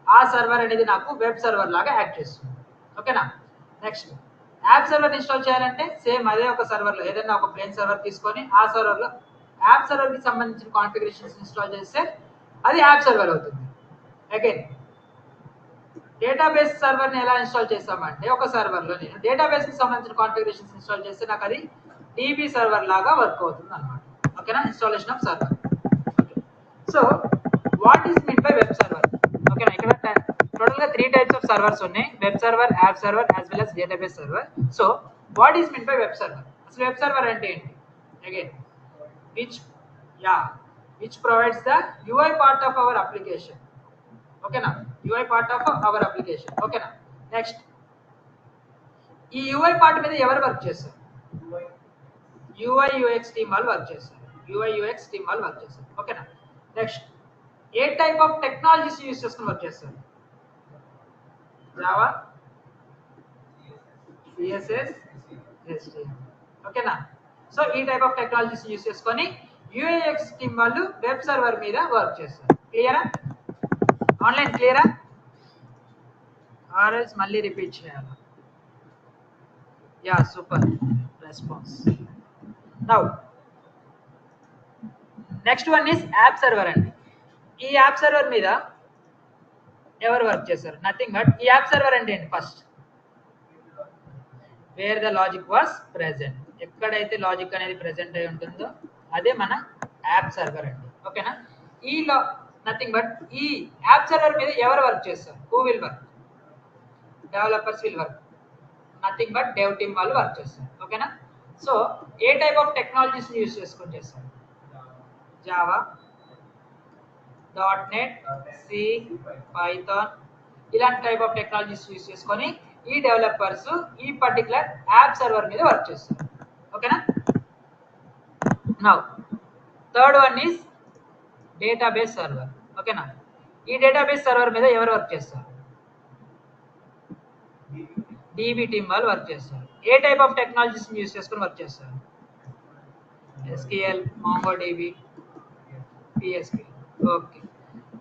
ఆ సర్వర్ అనేది నాకు వెబ్ సర్వర్ లాగా యాక్ట్ చేస్తుంది. ఓకేనా, నెక్స్ట్ యాప్ సర్వర్ ఇన్స్టాల్ చేయాలంటే సేమ్ అదే ఒక సర్వర్లో ఏదైనా ఒక ప్లేన్ సర్వర్ తీసుకొని ఆ సర్వర్లో యాప్ సర్వర్కి సంబంధించిన కాన్ఫిగరేషన్స్ ఇన్స్టాల్ చేస్తే అది యాప్ సర్వర్ అవుతుంది. అగైన్ డేటాబేస్ సర్వర్ని ఎలా ఇన్స్టాల్ చేస్తామంటే ఒక సర్వర్లో నేను డేటాబేస్కి సంబంధించిన కాన్ఫిగరేషన్స్ ఇన్స్టాల్ చేస్తే నాకు అది డీబీ సర్వర్ లాగా వర్క్ అవుతుంది అనమాట. ఓకేనా, installation of server. Okay, so what is mean by web server? ఓకేనా, ఇక్కడ టోటల్గా 3 types ఆఫ్ సర్వర్స్ ఉన్నాయి. Web server, app server as well as database server. So what is mean by web server? అసలు web server అంటే ఏంటి? Again which provides the UI part of our application. ఓకేనా, UI part of our application. ఓకేనా, next ఈ UI part మీద ఎవరు work చేస్తారు? UI UX team వాళ్ళు వర్క్ చేస్తారు. ఓకేనా, నెక్స్ట్ ఏ టైప్ ఆఫ్ టెక్నాలజీస్ యూజ్ చేసుకుని వర్క్ చేస్తారు? Java, CSS, HTML. ఓకేనా, సో ఈ టైప్ ఆఫ్ టెక్నాలజీస్ యూజ్ చేసుకొని UX టీమ్ వాళ్ళు వెబ్ సర్వర్ మీద వర్క్ చేస్తారు. క్లియరా ఆన్లైన్? క్లియరా ఆర్ఎల్స్ మళ్ళీ రిపీట్ చేయాలి? Yeah, super response. Now next one is app server అండి. ఈ యాప్ సర్వర్ మీద ఎవరు వర్క్ చేస్తారు? నథింగ్ బట్ ఈ యాప్ సర్వర్ అంటే ఏంటి? First wear the logic was present, ఎక్కడైతే లాజిక్ అనేది ప్రెజెంట్ అయి ఉంటుందో అదే మన యాప్ సర్వర్ అండి. ఓకేనా, ఈ నథింగ్ బట్ ఈ యాప్ సర్వర్ మీద ఎవరు వర్క్ చేస్తారు? Who will work? Developers will work. Nothing but dev team వాళ్ళు వర్క్ చేస్తారు. ఓకేనా, so A type of technologies use చేసుకొని చేస్తారు? జావా, .NET, C, పైథాన్ ఇలాంటి టైప్ ఆఫ్ టెక్నాలజీస్ యూజ్ చేసుకొని ఈ డెవలపర్స్ ఈ పర్టికులర్ యాప్ సర్వర్ మీద వర్క్ చేస్తారు. ఓకేనా, now third one is database server. ఓకేనా, ఈ డేటాబేస్ సర్వర్ మీద ఎవరు వర్క్ చేస్తారు? DB టీమ్ వాళ్ళు వర్క్ చేస్తారు. ఏ టైప్ ఆఫ్ టెక్నాలజీస్ యూజ్ చేసుకొని వర్క్ చేస్తారు? SQL, MongoDB, PSQL. ఓకే,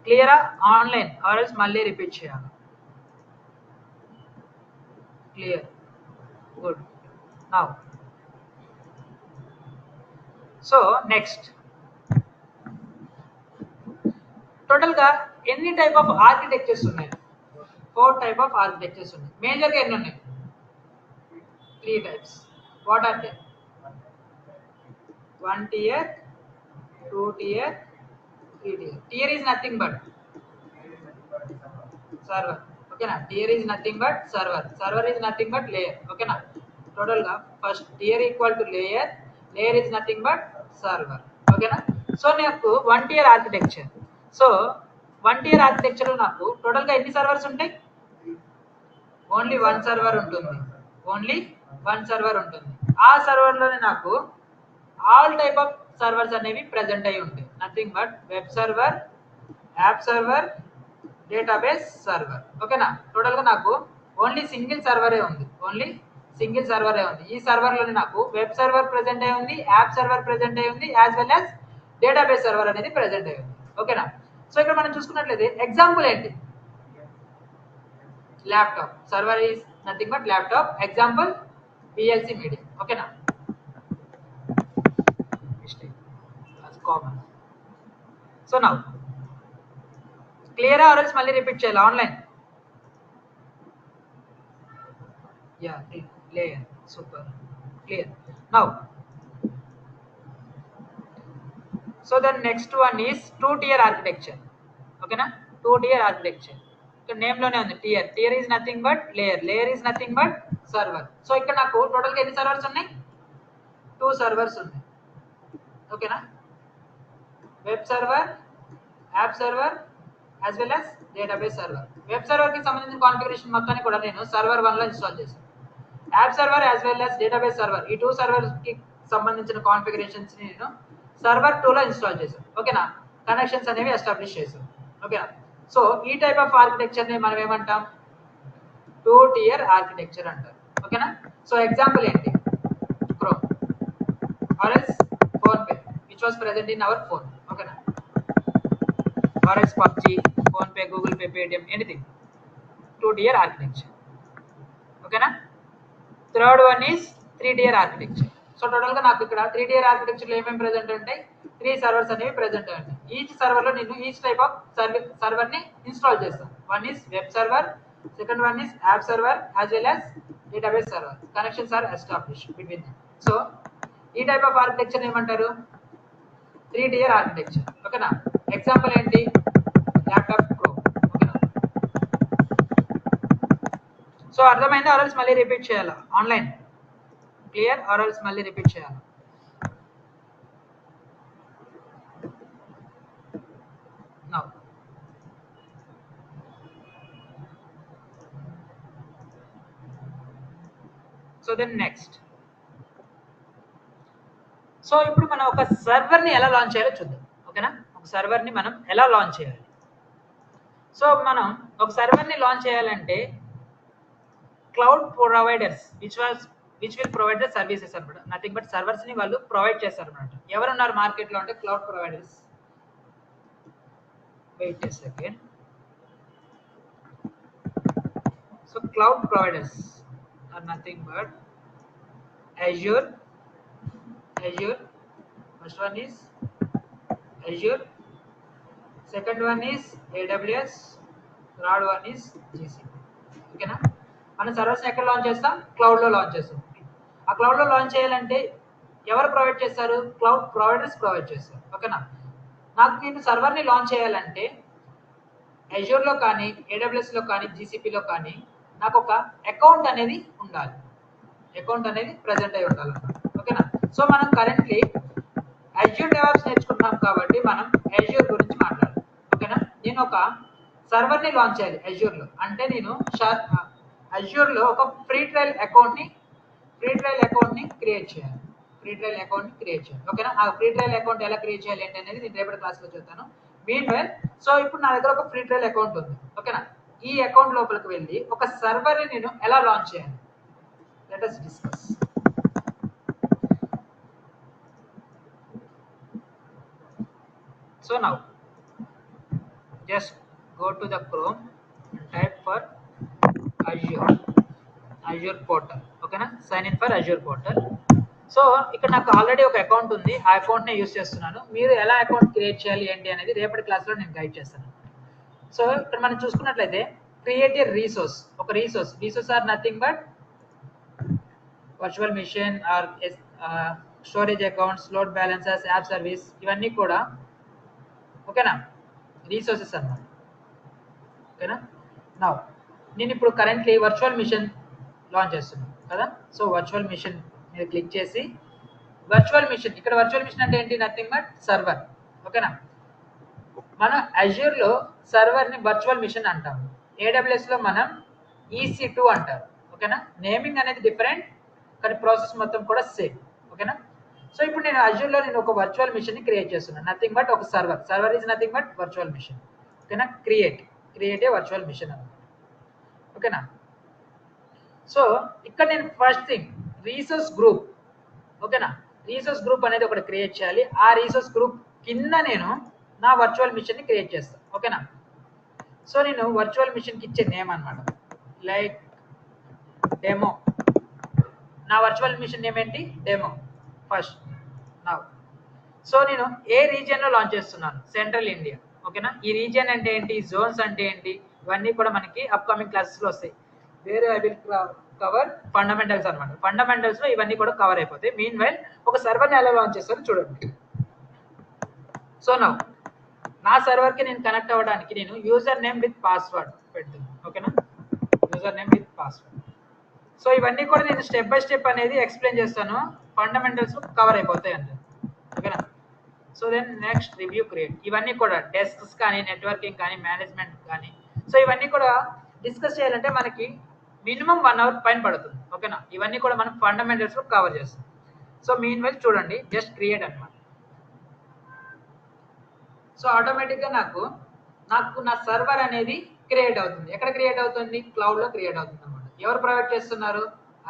క్లియరా ఆన్లైన్ ఆర్ఎల్స్ మళ్ళీ రిపీట్ చేయాలి? Clear, good. Now so next total గా ఎన్ని టైప్ ఆఫ్ ఆర్కిటెక్చర్స్ ఉన్నాయి? 4 టైప్ ఆఫ్ ఆర్కిటెక్చర్స్ ఉన్నాయి. మేజర్ గా ఎన్ని ఉన్నాయి? 3 types. What are they? 1 tier, 2 tier, 3 tier. Tier is nothing but server. Okay na? Tier is nothing but server. Server is nothing but layer. Okay na? Total ga first tier equal to layer. Layer is nothing but server. Okay na? So నాకు 1 tier architecture. So 1 tier architecture లో నాకు total గా ఎన్ని servers ఉంటాయి? Only 1 server ఉంటుంది. Only 1 server ఉంటుంది. ఆ server లోనే నాకు ఆల్ టైప్ ఆఫ్ సర్వర్స్ అనేవి ప్రెజెంట్ అయి ఉంటాయి. Nothing but web server, app server, database server. ఓకేనా? టోటల్ గా నాకు ఓన్లీ సింగిల్ సర్వరే ఉంది. ఓన్లీ సింగిల్ సర్వరే ఉంది. ఈ సర్వర్ లోనే నాకు వెబ్ సర్వర్ ప్రెజెంట్ అయి ఉంది, యాప్ సర్వర్ ప్రెజెంట్ అయి ఉంది, as well as database server అనేది ప్రెజెంట్ అయి ఉంది. ఓకేనా? సో ఇక్కడ మనం చూసుకున్నట్లయితే ఎగ్జాంపుల్ ఏంటి? Laptop. Server is nothing but laptop. Example VLC media. ఓకేనా? that's common. So now clear or else మళ్ళీ రిపీట్ చేయాలి online? yeah, layer. Super clear. Now so the next one is 2 tier architecture. Okay na? 2 tier architecture. ఇక్కడ name లోనే ఉంది tier. Tier is nothing but layer. Layer is nothing but server. So ఇక్కడ నాకు total గా ఎన్ని servers ఉన్నాయి? 2 servers ఉన్నాయి. ఓకేనా? Web server, app server, as well as database server. Web server కి సంబంధించిన కాన్ఫిగరేషన్ మొత్తాన్ని కూడా నేను సర్వర్ 1 లో ఇన్స్టాల్ చేశాను. App server as well as database server ఈ 2 సర్వర్స్ కి సంబంధించిన కాన్ఫిగరేషన్స్ ని నేను సర్వర్ 2 లో ఇన్స్టాల్ చేశాను. ఓకేనా? కనెక్షన్స్ అనేవి ఎస్టాబ్లిష్ చేశాను. ఓకేనా? సో ఈ టైప్ ఆఫ్ ఆర్కిటెక్చర్ ని మనం ఏమంటాం? 2 tier ఆర్కిటెక్చర్ అంటారు. ఓకేనా? సో ఎగ్జాంపుల్ ఏంటి? Chrome or else phone pay which was present in our phone. ఓకేనా? or else PUBG, PhonePe, Google pay, Paytm, anything. 2 tier architecture. ఓకేనా? Third one is 3 tier architecture. So total గా నాకు ఇక్కడ 3 tier architecture లో ఏమేమి present ఉంటాయి? 3 servers అనేవి present ఉంటాయి. ఈచ్ సర్వర్ లో నేను ఈచ్ టైప్ ఆఫ్ సర్వర్ ని ఇన్స్టాల్ చేస్తాను. One is web server, second one is app server, as well as database server. Connections are established between them. So ఈ టైప్ ఆఫ్ ఆర్కిటెక్చర్ ఏమంటారు? 3 tier architecture. ఓకేనా? Example ఏంటి? Laptop Chrome. ఓకేనా? So అర్థమైందా? Or else మళ్ళీ repeat చేయాలా online? Clear? ఆర్ఎల్స్ మళ్ళీ రిపీట్ చేయాలా? Now so then next. So ఇప్పుడు మనం ఒక సర్వర్ని ఎలా లాంచ్ చేయాలో చూద్దాం. ఓకేనా? ఒక సర్వర్ని మనం ఎలా లాంచ్ చేయాలి? సో మనం ఒక సర్వర్ని లాంచ్ చేయాలంటే cloud providers which will provide the services అనమాట. నథింగ్ బట్ సర్వర్స్ని వాళ్ళు ప్రొవైడ్ చేస్తారు అనమాట. ఎవరున్నారు మార్కెట్లో అంటే cloud providers. Wait a second. So cloud providers are nothing but Azure. First one is Azure. Second one is AWS. Third one is GCP. ఓకేనా? మన సర్వర్స్ ఎక్కడ లాంచ్ చేస్తాం? క్లౌడ్ లో లాంచ్ చేస్తాం. ఆ క్లౌడ్ లో లాంచ్ చేయాలంటే ఎవరు ప్రొవైడ్ చేస్తారు? క్లౌడ్ ప్రొవైడర్స్ ప్రొవైడ్ చేస్తారు. ఓకేనా? నాకు నేను సర్వర్ని లాంచ్ చేయాలంటే Azure లో కానీ, AWS లో కానీ, GCP లో కానీ నాకు ఒక అకౌంట్ అనేది ఉండాలి. అకౌంట్ అనేది ప్రెజెంట్ అయి ఉండాలన్నమాట. ఓకేనా? సో మనం కరెంట్లీ Azure DevOps నేర్చుకుంటున్నాం కాబట్టి మనం Azure గురించి మాట్లాడాలి. ఓకేనా? నేను ఒక సర్వర్ని లాంచ్ చేయాలి Azure లో. అంటే నేను Azure లో ఒక ఫ్రీ ట్రయల్ అకౌంట్ని క్రియేట్ చేయాలి. ఓకేనా? ఆ ఫ్రీ ట్రయల్ అకౌంట్ ఎలా క్రియేట్ చేయాలి ఏంటి అనేది నేను రేపటి క్లాస్లో చెప్తాను. మీన్వైల్ సో ఇప్పుడు నా దగ్గర ఒక ఫ్రీ ట్రయల్ అకౌంట్ ఉంది. ఓకేనా? ఈ అకౌంట్ లోపలికి వెళ్ళి ఒక సర్వర్ని నేను ఎలా లాంచ్ చేయాలి? Let us discuss. So now just go to the Chrome and type for Azure portal. Okay na? Sign in for Azure portal. So ఇక్కడ నాకు ఆల్రెడీ ఒక అకౌంట్ ఉంది. ఆ అకౌంట్నే యూస్ చేస్తున్నాను. మీరు ఎలా అకౌంట్ క్రియేట్ చేయాలి ఏంటి అనేది రేపటి క్లాస్లో నేను గైడ్ చేస్తాను. సో ఇక్కడ మనం చూసుకున్నట్లయితే క్రియేట్ ఏ రీసోర్స్, ఒక resource are nothing but virtual machine or storage accounts, load balances, app service, ఇవన్నీ కూడా ఓకేనా రీసోర్సెస్ అన్నమాట. ఓకేనా. నా నేను ఇప్పుడు కరెంట్లీ వర్చువల్ మిషన్ లాంచ్ చేస్తున్నాను కదా. సో వర్చువల్ మిషన్ మీద క్లిక్ చేసి వర్చువల్ మిషన్, ఇక్కడ వర్చువల్ మిషన్ అంటే ఏంటి, నథింగ్ బట్ సర్వర్. ఓకేనా. మన అజ్యూర్లో సర్వర్ని వర్చువల్ మిషన్ అంటాము, ఏడబ్ల్యూఎస్లో మనం EC2 అంటారు. ఓకేనా. నేమింగ్ అనేది డిఫరెంట్ కానీ ప్రాసెస్ మొత్తం కూడా సేమ్. ఓకేనా. సో ఇప్పుడు నేను అజ్యూర్లో నేను ఒక వర్చువల్ మిషన్ని క్రియేట్ చేస్తున్నాను, నథింగ్ బట్ ఒక server is nothing but virtual machine. ఓకేనా. క్రియేట్ ఏ వర్చువల్ మిషన్ అన్నమాట. ఓకేనా. సో ఇక్కడ నేను ఫస్ట్ థింగ్ రీసోర్స్ గ్రూప్, ఓకేనా, రీసోర్స్ గ్రూప్ అనేది ఒకటి క్రియేట్ చేయాలి. ఆ రీసోర్స్ గ్రూప్ కింద నేను నా వర్చువల్ మిషన్ని క్రియేట్ చేస్తాను. ఓకేనా. సో నేను వర్చువల్ మిషన్కి ఇచ్చే నేమ్ అనమాట, లైక్ డెమో. నా వర్చువల్ మిషన్ నేమ్ ఏంటి, డెమో ఫస్ట్. నా సో నేను ఏ రీజియన్లో లాంచ్ చేస్తున్నాను, సెంట్రల్ ఇండియా. ఓకేనా. ఈ రీజియన్ అంటే ఏంటి, జోన్స్ అంటే ఏంటి, ఇవన్నీ కూడా మనకి అప్కమింగ్ క్లాసెస్లో వస్తాయి. వేరే ఐ విల్ కవర్ ఫండమెంటల్స్ అనమాట. ఫండమెంటల్స్లో ఇవన్నీ కూడా కవర్ అయిపోతాయి. మీన్ వైల్ ఒక సర్వర్ని ఎలా లాంచ్ చేస్తారో చూడండి. సో నా సర్వర్కి నేను కనెక్ట్ అవ్వడానికి నేను యూజర్ నేమ్ విత్ పాస్వర్డ్ పెడుతున్నాను. ఓకేనా. User name with password. So ఇవన్నీ కూడా నేను స్టెప్ బై స్టెప్ అనేది ఎక్స్ప్లెయిన్ చేస్తాను, ఫండమెంటల్స్ కవర్ అయిపోతాయి అంటే. ఓకేనా. So then next review create. ఇవన్నీ కూడా డెస్క్స్ కానీ, నెట్వర్కింగ్ కానీ, మేనేజ్మెంట్ కానీ, సో ఇవన్నీ కూడా డిస్కస్ చేయాలంటే మనకి మినిమం 1 అవర్ పైన పడుతుంది. ఓకేనా. ఇవన్నీ కూడా మనం ఫండమెంటల్స్లో కవర్ చేస్తాం. సో మీన్ వైల్ చూడండి, జస్ట్ క్రియేట్ అనమాట. సో ఆటోమేటిక్గా నాకు నా సర్వర్ అనేది క్రియేట్ అవుతుంది. ఎక్కడ క్రియేట్ అవుతుంది, క్లౌడ్లో క్రియేట్ అవుతుంది అనమాట. ఎవరు ప్రొవైడ్ చేస్తున్నారు,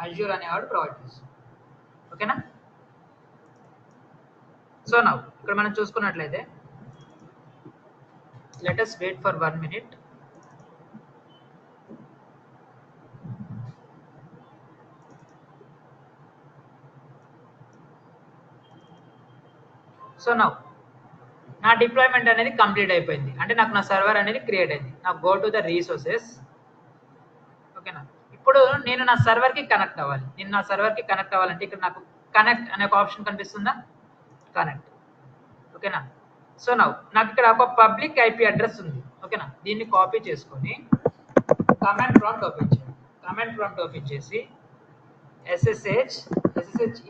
అజ్యూర్ అనేవాడు ప్రొవైడ్ చేస్తున్నారు. ఓకేనా. సో ఇక్కడ మనం చూసుకున్నట్లయితే let us wait for 1 minute. So నా డిప్లాయ్మెంట్ అనేది కంప్లీట్ అయిపోయింది, అంటే నాకు నా సర్వర్ అనేది క్రియేట్ అయింది. నాకు గో టు ద రీసోర్సెస్. ఓకేనా. ఇప్పుడు నేను నా సర్వర్కి కనెక్ట్ అవ్వాలి. నేను నా సర్వర్కి కనెక్ట్ అవ్వాలంటే ఇక్కడ నాకు కనెక్ట్ అనే ఒక ఆప్షన్ కనిపిస్తుందా, కనెక్ట్. ఓకేనా. సో నాకు ఇక్కడ ఒక పబ్లిక్ IP అడ్రస్ ఉంది. ఓకేనా. దీన్ని కాపీ చేసుకొని కమాండ్ ప్రాంప్ట్ ఓపెన్ చేయాలి. కమాండ్ ప్రాంప్ట్ ఓపెన్ చేసి SSH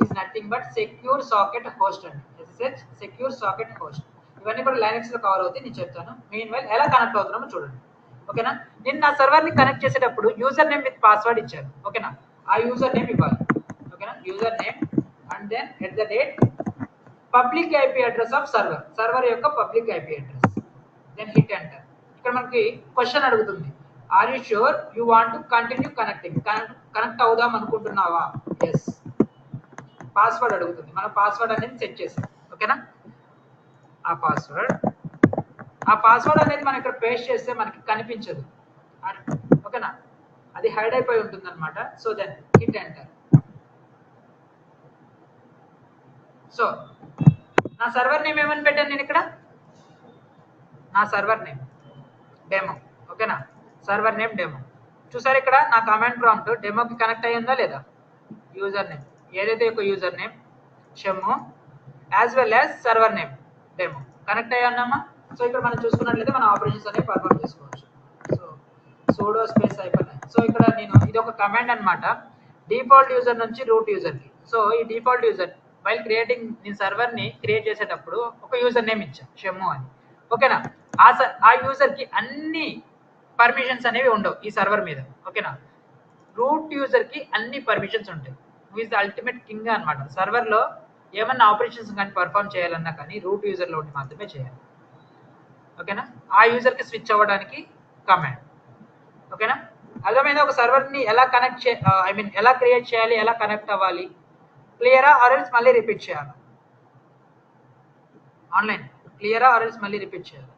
is nothing but secure socket host అండి. SSH secure socket host. ఇవన్నీ కూడా లైనక్స్లో కవర్ అవుతాయి, నేను చెప్తాను. మెయిన్ వైల్ ఎలా కనెక్ట్ అవుతున్నామో చూడండి. ఓకేనా. నేను నా సర్వర్ని కనెక్ట్ చేసేటప్పుడు యూజర్ నేమ్ విత్ పాస్వర్డ్ ఇచ్చాను. ఓకేనా. ఆ యూజర్ నేమ్ ఇవ్వాలి. ఓకేనా. User name and then @ public IP address of server యొక్క public IP address. Then hit enter. ఇక్కడ మనకి క్వశ్చన్ అడుగుతుంది, are you sure you want to continue connecting, connect అవుదాం అనుకుంటున్నావా, ఎస్. పాస్వర్డ్ అడుగుతుంది, మన పాస్వర్డ్ అనేది సెట్ చేసాం. ఓకేనా. ఆ పాస్వర్డ్ అనేది మనం ఇక్కడ పేస్ట్ చేస్తే మనకి కనిపించదు. ఓకేనా. అది హైడ్ అయిపోయి ఉంటుంది అనమాట. So then hit enter. So నా సర్వర్ నేమ్ ఏమని పెట్టాను నేను ఇక్కడ, నా సర్వర్ నేమ్ డెమో. ఓకేనా. Server name demo. చూసారు ఇక్కడ నా కమాండ్ ప్రాంప్ట్ డెమోకి కనెక్ట్ అయ్యిందా లేదా, యూజర్ నేమ్ ఏదైతే ఒక యూజర్ నేమ్ షెమ్మో as well as server name demo connect అయ్యామా. సో ఇక్కడ మనం చూసుకున్నట్లయితే మన ఆపరేషన్స్ అనేవి పర్ఫామ్ చేసుకోవచ్చు. సో సోడో స్పేస్ అయిపోయినాయి. సో ఇక్కడ నేను ఇది ఒక కమాండ్ అనమాట, డిఫాల్ట్ యూజర్ నుంచి రూట్ యూజర్కి. సో ఈ డిఫాల్ట్ యూజర్ వైల్ క్రియేటింగ్, నేను సర్వర్ని క్రియేట్ చేసేటప్పుడు ఒక యూజర్ నేమ్ ఇచ్చా షెమ్మో అని. ఓకేనా. ఆ యూజర్కి అన్ని పర్మిషన్స్ అనేవి ఉండవు ఈ సర్వర్ మీద. ఓకేనా. రూట్ యూజర్కి అన్ని పర్మిషన్స్ ఉంటాయి. Who is the ultimate king అనమాట. సర్వర్లో ఏమన్నా ఆపరేషన్స్ కానీ పర్ఫామ్ చేయాలన్నా కానీ రూట్ యూజర్లో ఉండి మాత్రమే చేయాలి. ఓకేనా. ఆ యూజర్కి స్విచ్ అవ్వడానికి కమాండ్. ఓకేనా. అర్థమైందా. ఒక సర్వర్ని ఎలా కనెక్ట్ ఎలా క్రియేట్ చేయాలి, ఎలా కనెక్ట్ అవ్వాలి, క్లియరా ఆర్ ఎల్స్ మళ్ళీ రిపీట్ చేయాలి, ఆన్లైన్ క్లియరా ఆర్ ఎల్స్ మళ్ళీ రిపీట్ చేయాలి.